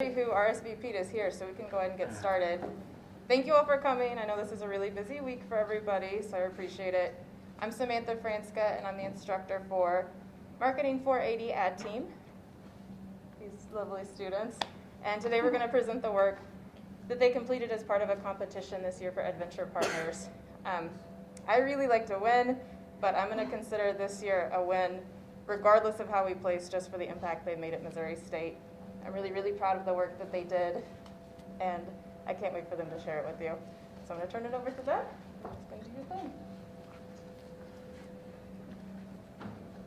Who RSVP'd is here, so we can go ahead and get started. Thank you all for coming. I know this is a really busy week for everybody, so I appreciate it. I'm Samantha Francka, and I'm the instructor for Marketing 480 Ad Team, these lovely students. And today we're going to present the work that they completed as part of a competition this year for Adventure Partners. I really like to win, but I'm going to consider this year a win regardless of how we place, just for the impact they made at Missouri State. I'm really, really proud of the work that they did, and I can't wait for them to share it with you. So I'm going to turn it over to them. Just going to do your thing.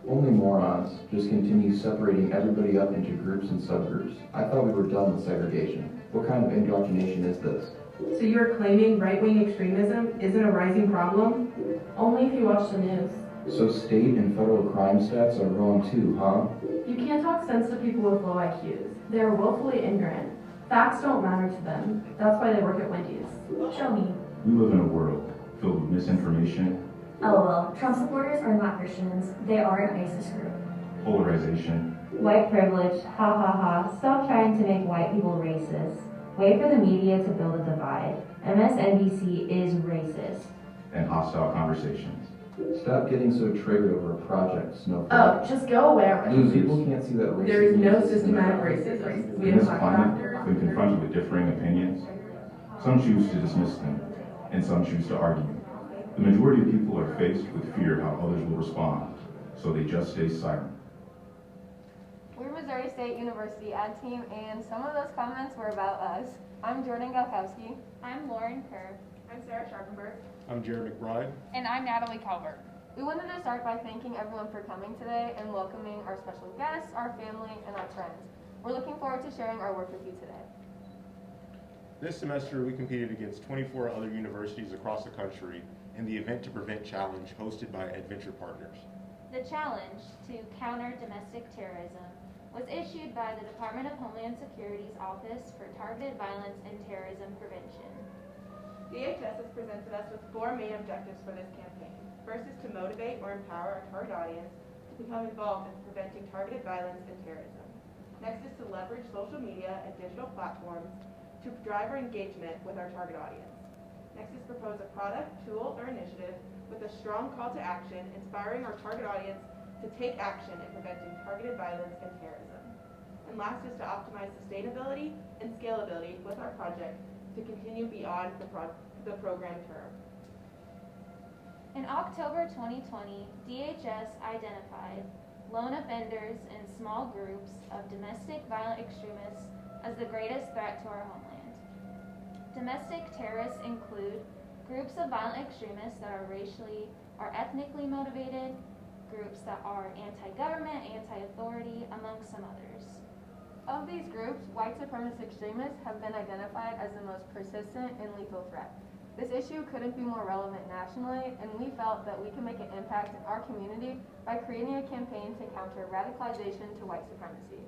Only morons just continue separating everybody up into groups and subgroups. I thought we were done with segregation. What kind of indoctrination is this? So you're claiming right-wing extremism isn't a rising problem? Only if you watch the news. So state and federal crime stats are wrong too, huh? You can't talk sense to people with low IQs. They're woefully ignorant. Facts don't matter to them. That's why they work at Wendy's. Show me. We live in a world filled with misinformation. LOL. Trump supporters are not Christians. They are an ISIS group. Polarization. White privilege. Ha ha ha. Stop trying to make white people racist. Wait for the media to build a divide. MSNBC is racist. And hostile conversations. Stop getting so triggered over a project, Snowflake. Oh, just go away already. People can't see that racism. There is no exists in their systematic own. racism. We In have this talked climate, about when confronted with differing opinions, some choose to dismiss them, and some choose to argue. The majority of people are faced with fear how others will respond, so they just stay silent. We're Missouri State University Ad Team, and some of those comments were about us. I'm Jordan Galkowski. I'm Lauren Kerr. I'm Sarah Scharpenburg. I'm Jared McBride. And I'm Natalie Calvert. We wanted to start by thanking everyone for coming today and welcoming our special guests, our family, and our friends. We're looking forward to sharing our work with you today. This semester, we competed against 24 other universities across the country in the Event to Prevent Challenge hosted by Adventure Partners. The challenge to counter domestic terrorism was issued by the Department of Homeland Security's Office for Targeted Violence and Terrorism Prevention. DHS has presented us with 4 main objectives for this campaign. First is to motivate or empower our target audience to become involved in preventing targeted violence and terrorism. Next is to leverage social media and digital platforms to drive our engagement with our target audience. Next is propose a product, tool, or initiative with a strong call to action, inspiring our target audience to take action in preventing targeted violence and terrorism. And last is to optimize sustainability and scalability with our project to continue beyond the program term. In October 2020, DHS identified lone offenders and small groups of domestic violent extremists as the greatest threat to our homeland. Domestic terrorists include groups of violent extremists that are racially or ethnically motivated, groups that are anti-government, anti-authority, among some others. Of these groups, white supremacist extremists have been identified as the most persistent and lethal threat. This issue couldn't be more relevant nationally, and we felt that we can make an impact in our community by creating a campaign to counter radicalization to white supremacy.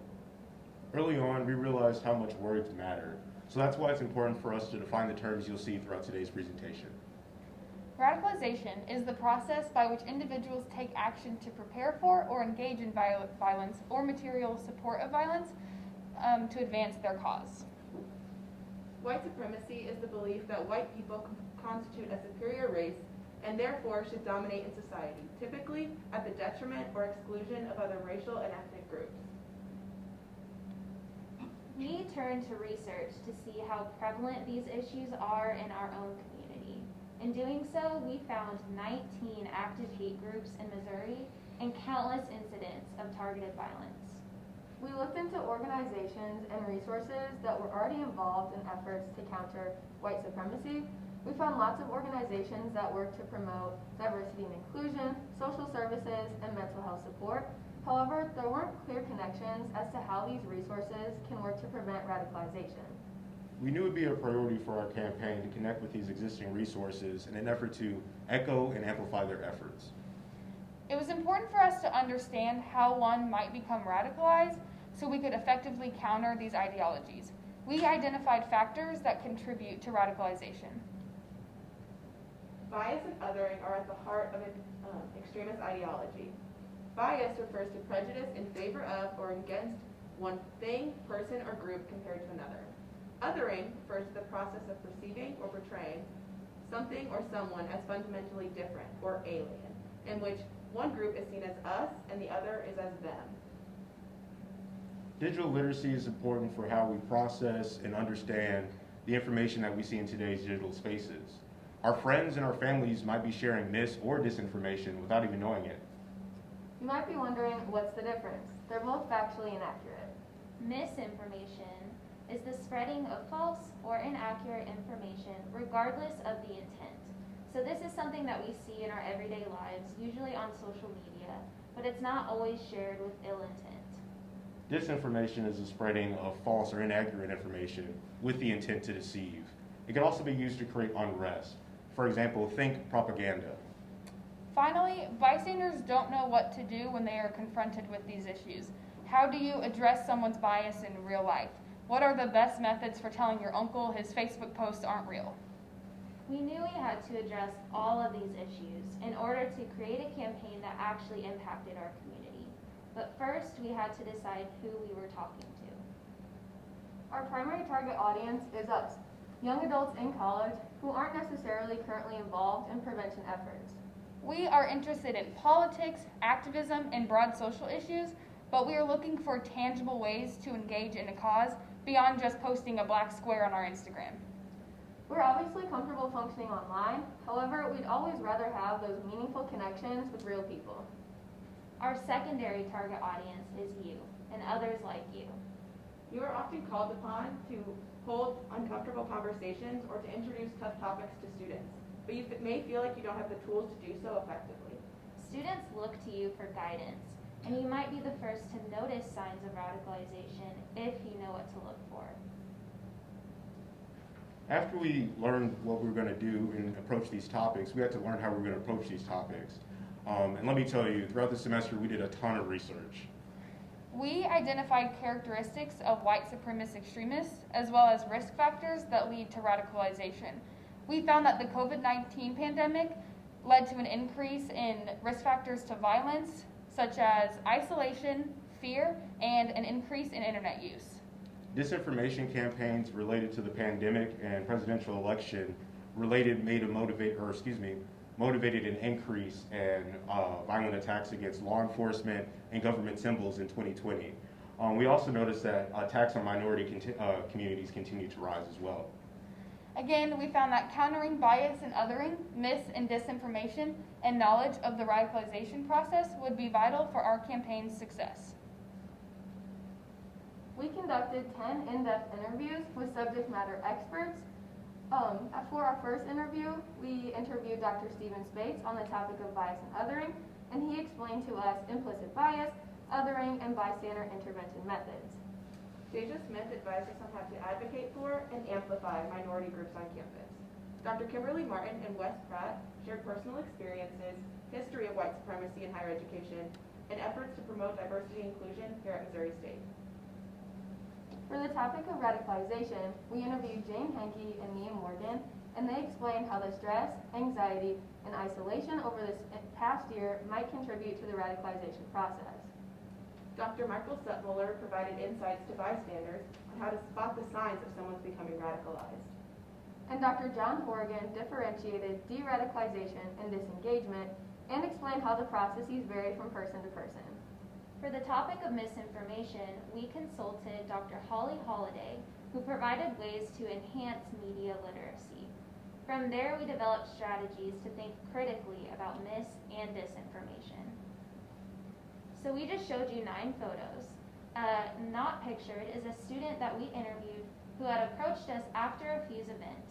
Early on, we realized how much words matter, so that's why it's important for us to define the terms you'll see throughout today's presentation. Radicalization is the process by which individuals take action to prepare for or engage in violence or material support of violence to advance their cause. White supremacy is the belief that white people constitute a superior race and therefore should dominate in society, typically at the detriment or exclusion of other racial and ethnic groups. We turned to research to see how prevalent these issues are in our own community. In doing so, we found 19 active hate groups in Missouri and countless incidents of targeted violence. We looked into organizations and resources that were already involved in efforts to counter white supremacy. We found lots of organizations that work to promote diversity and inclusion, social services, and mental health support. However, there weren't clear connections as to how these resources can work to prevent radicalization. We knew it would be a priority for our campaign to connect with these existing resources in an effort to echo and amplify their efforts. It was important for us to understand how one might become radicalized so we could effectively counter these ideologies. We identified factors that contribute to radicalization. Bias and othering are at the heart of extremist ideology. Bias refers to prejudice in favor of or against one thing, person, or group compared to another. Othering refers to the process of perceiving or portraying something or someone as fundamentally different or alien, in which one group is seen as us and the other is as them. Digital literacy is important for how we process and understand the information that we see in today's digital spaces. Our friends and our families might be sharing mis or disinformation without even knowing it. You might be wondering, what's the difference? They're both factually inaccurate. Misinformation is the spreading of false or inaccurate information regardless of the intent. So this is something that we see in our everyday lives, usually on social media, but it's not always shared with ill intent. Disinformation is the spreading of false or inaccurate information with the intent to deceive. It can also be used to create unrest. For example, think propaganda. Finally, bystanders don't know what to do when they are confronted with these issues. How do you address someone's bias in real life? What are the best methods for telling your uncle his Facebook posts aren't real? We knew we had to address all of these issues in order to create a campaign that actually impacted our community. But first, we had to decide who we were talking to. Our primary target audience is us, young adults in college who aren't necessarily currently involved in prevention efforts. We are interested in politics, activism, and broad social issues, but we are looking for tangible ways to engage in a cause beyond just posting a black square on our Instagram. We're obviously comfortable functioning online, however, we'd always rather have those meaningful connections with real people. Our secondary target audience is you and others like you. You are often called upon to hold uncomfortable conversations or to introduce tough topics to students, but you may feel like you don't have the tools to do so effectively. Students look to you for guidance, and you might be the first to notice signs of radicalization if you know what to look for. After we learned what we were going to do and approach these topics, we had to learn how we were going to approach these topics. And let me tell you, throughout the semester, we did a ton of research. We identified characteristics of white supremacist extremists as well as risk factors that lead to radicalization. We found that the COVID-19 pandemic led to an increase in risk factors to violence, such as isolation, fear, and an increase in internet use. Disinformation campaigns related to the pandemic and presidential election motivated an increase in violent attacks against law enforcement and government symbols in 2020. We also noticed that attacks on minority communities continue to rise as well. Again, we found that countering bias and othering, mis and disinformation, and knowledge of the radicalization process would be vital for our campaign's success. We conducted 10 in-depth interviews with subject matter experts. For our first interview, we interviewed Dr. Stephen Spates on the topic of bias and othering, and he explained to us implicit bias, othering, and bystander intervention methods. Deja Smith advised us on how to advocate for and amplify minority groups on campus. Dr. Kimberly Martin and Wes Pratt shared personal experiences, history of white supremacy in higher education, and efforts to promote diversity and inclusion here at Missouri State. For the topic of radicalization, we interviewed Jane Henke and Mia Morgan, and they explained how the stress, anxiety, and isolation over this past year might contribute to the radicalization process. Dr. Michael Suttmuller provided insights to bystanders on how to spot the signs of someone's becoming radicalized. And Dr. John Horgan differentiated de-radicalization and disengagement and explained how the processes vary from person to person. For the topic of misinformation, we consulted Dr. Holly Holliday, who provided ways to enhance media literacy. From there, we developed strategies to think critically about mis and disinformation. So we just showed you 9 photos. Not pictured is a student that we interviewed who had approached us after a Fuse event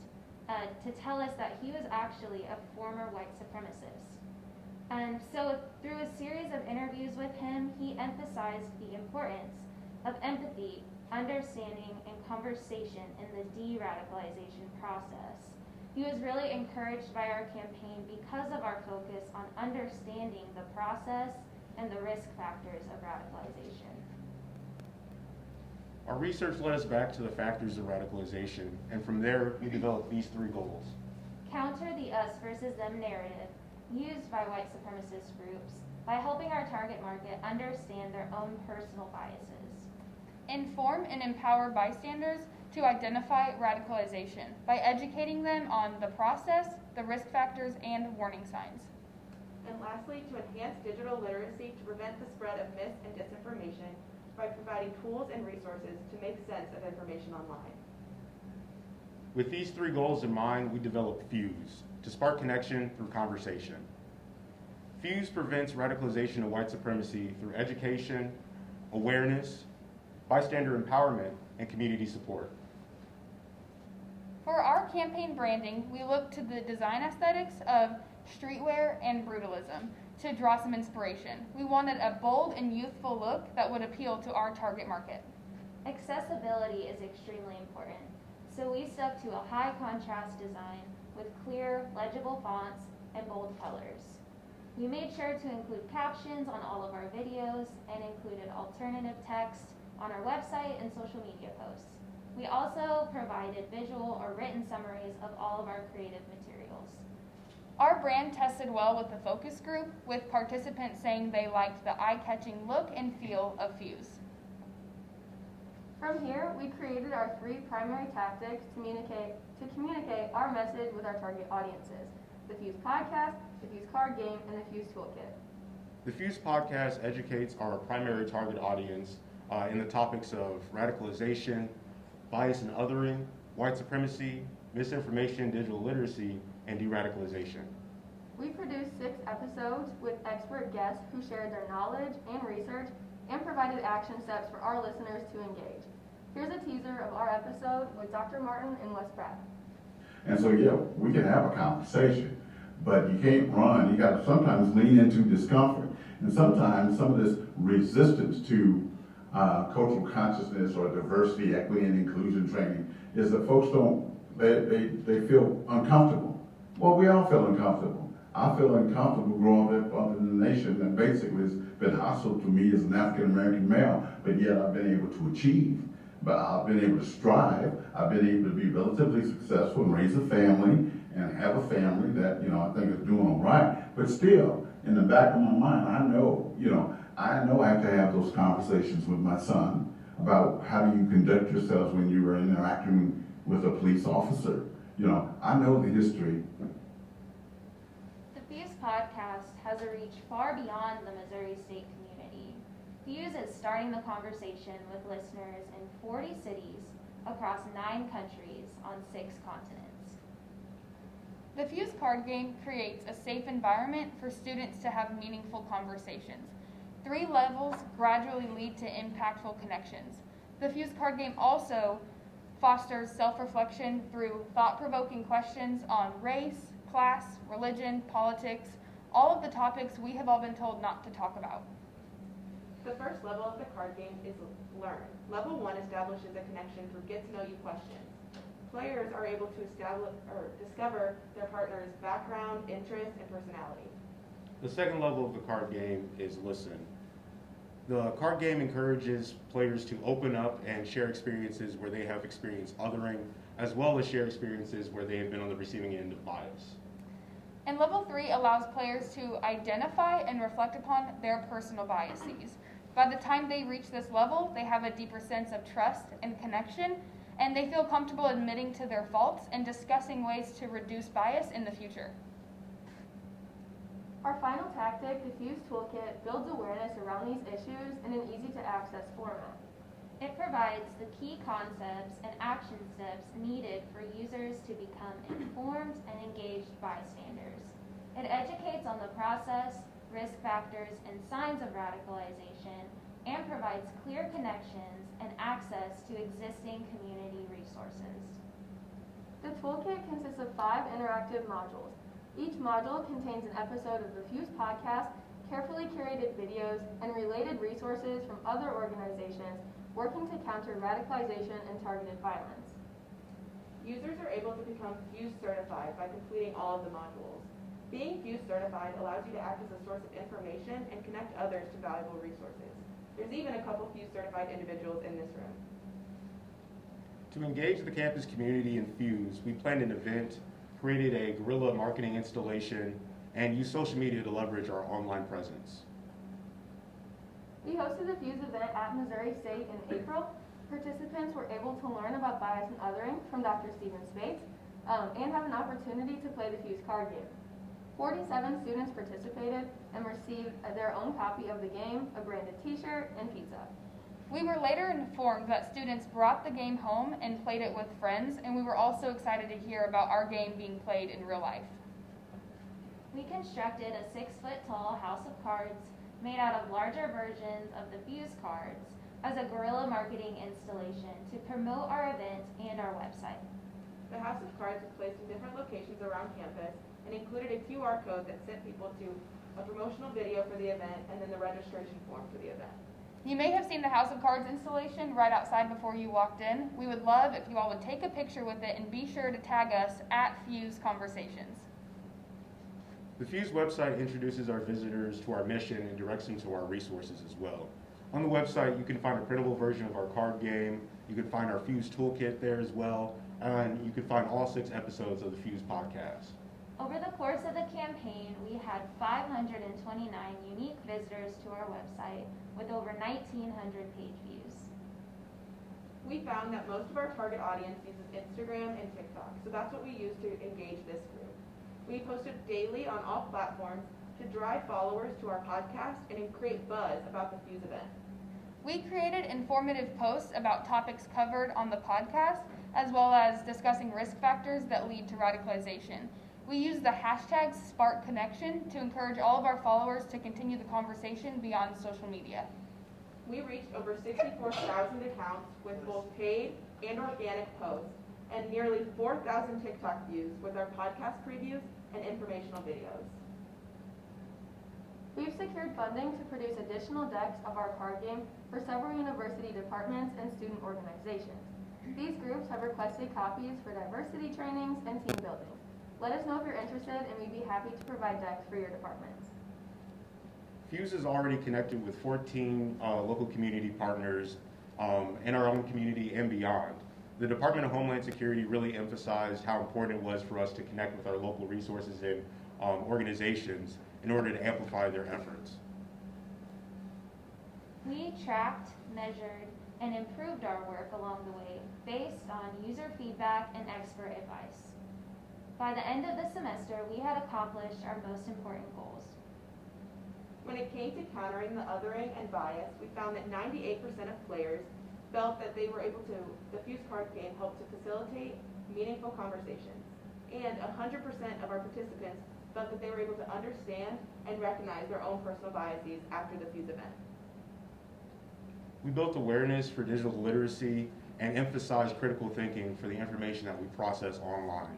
to tell us that he was actually a former white supremacist. And so through a series of interviews with him, he emphasized the importance of empathy, understanding, and conversation in the de-radicalization process. He was really encouraged by our campaign because of our focus on understanding the process and the risk factors of radicalization. Our research led us back to the factors of radicalization, and from there, we developed these 3 goals. Counter the us versus them narrative used by white supremacist groups by helping our target market understand their own personal biases. inform and empower bystanders to identify radicalization by educating them on the process, the risk factors, and warning signs. And lastly, to enhance digital literacy to prevent the spread of mis- and disinformation by providing tools and resources to make sense of information online. With these three goals in mind, we developed Fuse to spark connection through conversation. Fuse prevents radicalization of white supremacy through education, awareness, bystander empowerment, and community support. For our campaign branding, we looked to the design aesthetics of streetwear and brutalism to draw some inspiration. We wanted a bold and youthful look that would appeal to our target market. Accessibility is extremely important, so we stuck to a high contrast design with clear, legible fonts and bold colors. We made sure to include captions on all of our videos and included alternative text on our website and social media posts. We also provided visual or written summaries of all of our creative materials. Our brand tested well with the focus group, with participants saying they liked the eye-catching look and feel of Fuse. From here, we created our three primary tactics to communicate our message with our target audiences: the Fuse podcast, the Fuse card game, and the Fuse toolkit. The Fuse podcast educates our primary target audience in the topics of radicalization, bias and othering, white supremacy, misinformation, digital literacy, and de-radicalization. We produced 6 episodes with expert guests who shared their knowledge and research and provided action steps for our listeners to engage. Here's a teaser of our episode with Dr. Martin and Wes Pratt. And so, yeah, we can have a conversation, but you can't run. You got to sometimes lean into discomfort. And sometimes some of this resistance to cultural consciousness or diversity, equity, and inclusion training is that folks they feel uncomfortable. Well, we all feel uncomfortable. I feel uncomfortable growing up in the nation that basically has been hostile to me as an African-American male, but yet I've been able to achieve. But I've been able to strive. I've been able to be relatively successful and raise a family and have a family that, I think is doing all right. But still, in the back of my mind, I know I have to have those conversations with my son about how do you conduct yourselves when you are interacting with a police officer. I know the history. The Fuse podcast has a reach far beyond the Missouri State community. Fuse is starting the conversation with listeners in 40 cities across 9 countries on 6 continents. The Fuse card game creates a safe environment for students to have meaningful conversations. 3 levels gradually lead to impactful connections. The Fuse card game also fosters self-reflection through thought-provoking questions on race, class, religion, politics, all of the topics we have all been told not to talk about. The first level of the card game is Learn. Level 1 establishes a connection through get-to-know-you questions. Players are able to discover their partner's background, interests, and personality. The second level of the card game is Listen. The card game encourages players to open up and share experiences where they have experienced othering, as well as share experiences where they have been on the receiving end of bias. And level 3 allows players to identify and reflect upon their personal biases. By the time they reach this level, they have a deeper sense of trust and connection, and they feel comfortable admitting to their faults and discussing ways to reduce bias in the future. Our final tactic, the Fuse Toolkit, builds awareness around these issues in an easy-to-access format. It provides the key concepts and action steps needed for users to become informed and engaged bystanders. It educates on the process, risk factors, and signs of radicalization, and provides clear connections and access to existing community resources. The toolkit consists of 5 interactive modules. Each module contains an episode of the Fuse podcast, carefully curated videos, and related resources from other organizations working to counter radicalization and targeted violence. Users are able to become Fuse certified by completing all of the modules. Being Fuse certified allows you to act as a source of information and connect others to valuable resources. There's even a couple Fuse certified individuals in this room. To engage the campus community in Fuse, we planned an event, created a guerrilla marketing installation, and used social media to leverage our online presence. We hosted the Fuse event at Missouri State in April. Participants were able to learn about bias and othering from Dr. Stephen Spates and have an opportunity to play the Fuse card game. 47 students participated and received their own copy of the game, a branded t-shirt, and pizza. We were later informed that students brought the game home and played it with friends, and we were also excited to hear about our game being played in real life. We constructed a 6-foot-tall house of cards made out of larger versions of the Fuse cards as a guerrilla marketing installation to promote our event and our website. The House of Cards was placed in different locations around campus and included a QR code that sent people to a promotional video for the event and then the registration form for the event. You may have seen the House of Cards installation right outside before you walked in. We would love if you all would take a picture with it and be sure to tag us at Fuse Conversations. The Fuse website introduces our visitors to our mission and directs them to our resources as well. On the website, you can find a printable version of our card game, you can find our Fuse toolkit there as well, and you can find all 6 episodes of the Fuse podcast. Over the course of the campaign, we had 529 unique visitors to our website with over 1,900 page views. We found that most of our target audience uses Instagram and TikTok, so that's what we use to engage this group. We posted daily on all platforms to drive followers to our podcast and create buzz about the Fuse event. We created informative posts about topics covered on the podcast, as well as discussing risk factors that lead to radicalization. We used the hashtag #SparkConnection to encourage all of our followers to continue the conversation beyond social media. We reached over 64,000 accounts with both paid and organic posts and nearly 4,000 TikTok views with our podcast previews and informational videos. We've secured funding to produce additional decks of our card game for several university departments and student organizations. These groups have requested copies for diversity trainings and team building. Let us know if you're interested, and we'd be happy to provide decks for your departments. Fuse is already connected with 14 local community partners in our own community and beyond. The Department of Homeland Security really emphasized how important it was for us to connect with our local resources and organizations in order to amplify their efforts. We tracked, measured, and improved our work along the way based on user feedback and expert advice. By the end of the semester, we had accomplished our most important goals. When it came to countering the othering and bias, we found that 98% of players felt that the Fuse card game helped to facilitate meaningful conversations. And 100% of our participants felt that they were able to understand and recognize their own personal biases after the Fuse event. We built awareness for digital literacy and emphasized critical thinking for the information that we process online.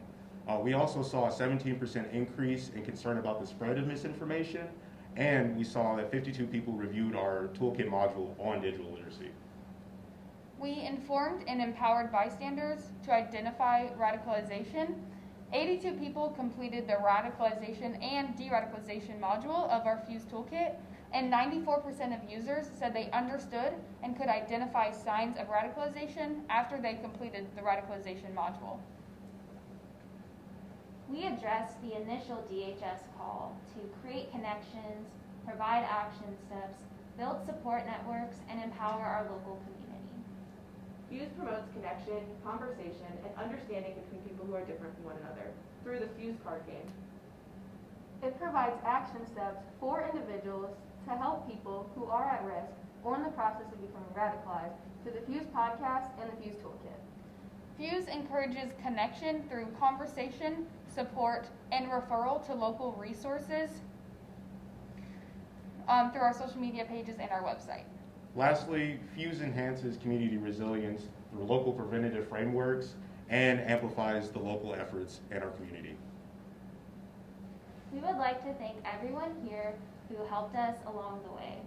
We also saw a 17% increase in concern about the spread of misinformation, and we saw that 52 people reviewed our toolkit module on digital literacy. We informed and empowered bystanders to identify radicalization. 82 people completed the radicalization and de-radicalization module of our Fuse toolkit, and 94% of users said they understood and could identify signs of radicalization after they completed the radicalization module. We addressed the initial DHS call to create connections, provide action steps, build support networks, and empower our local community. Fuse promotes connection, conversation, and understanding between people who are different from one another through the Fuse card game. It provides action steps for individuals to help people who are at risk or in the process of becoming radicalized through the Fuse podcast and the Fuse toolkit. Fuse encourages connection through conversation, support, and referral to local resources through our social media pages and our website. Lastly, Fuse enhances community resilience through local preventative frameworks and amplifies the local efforts in our community. We would like to thank everyone here who helped us along the way.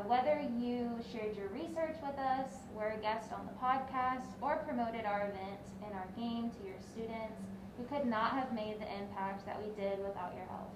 Whether you shared your research with us, were a guest on the podcast, or promoted our event and our game to your students, we could not have made the impact that we did without your help.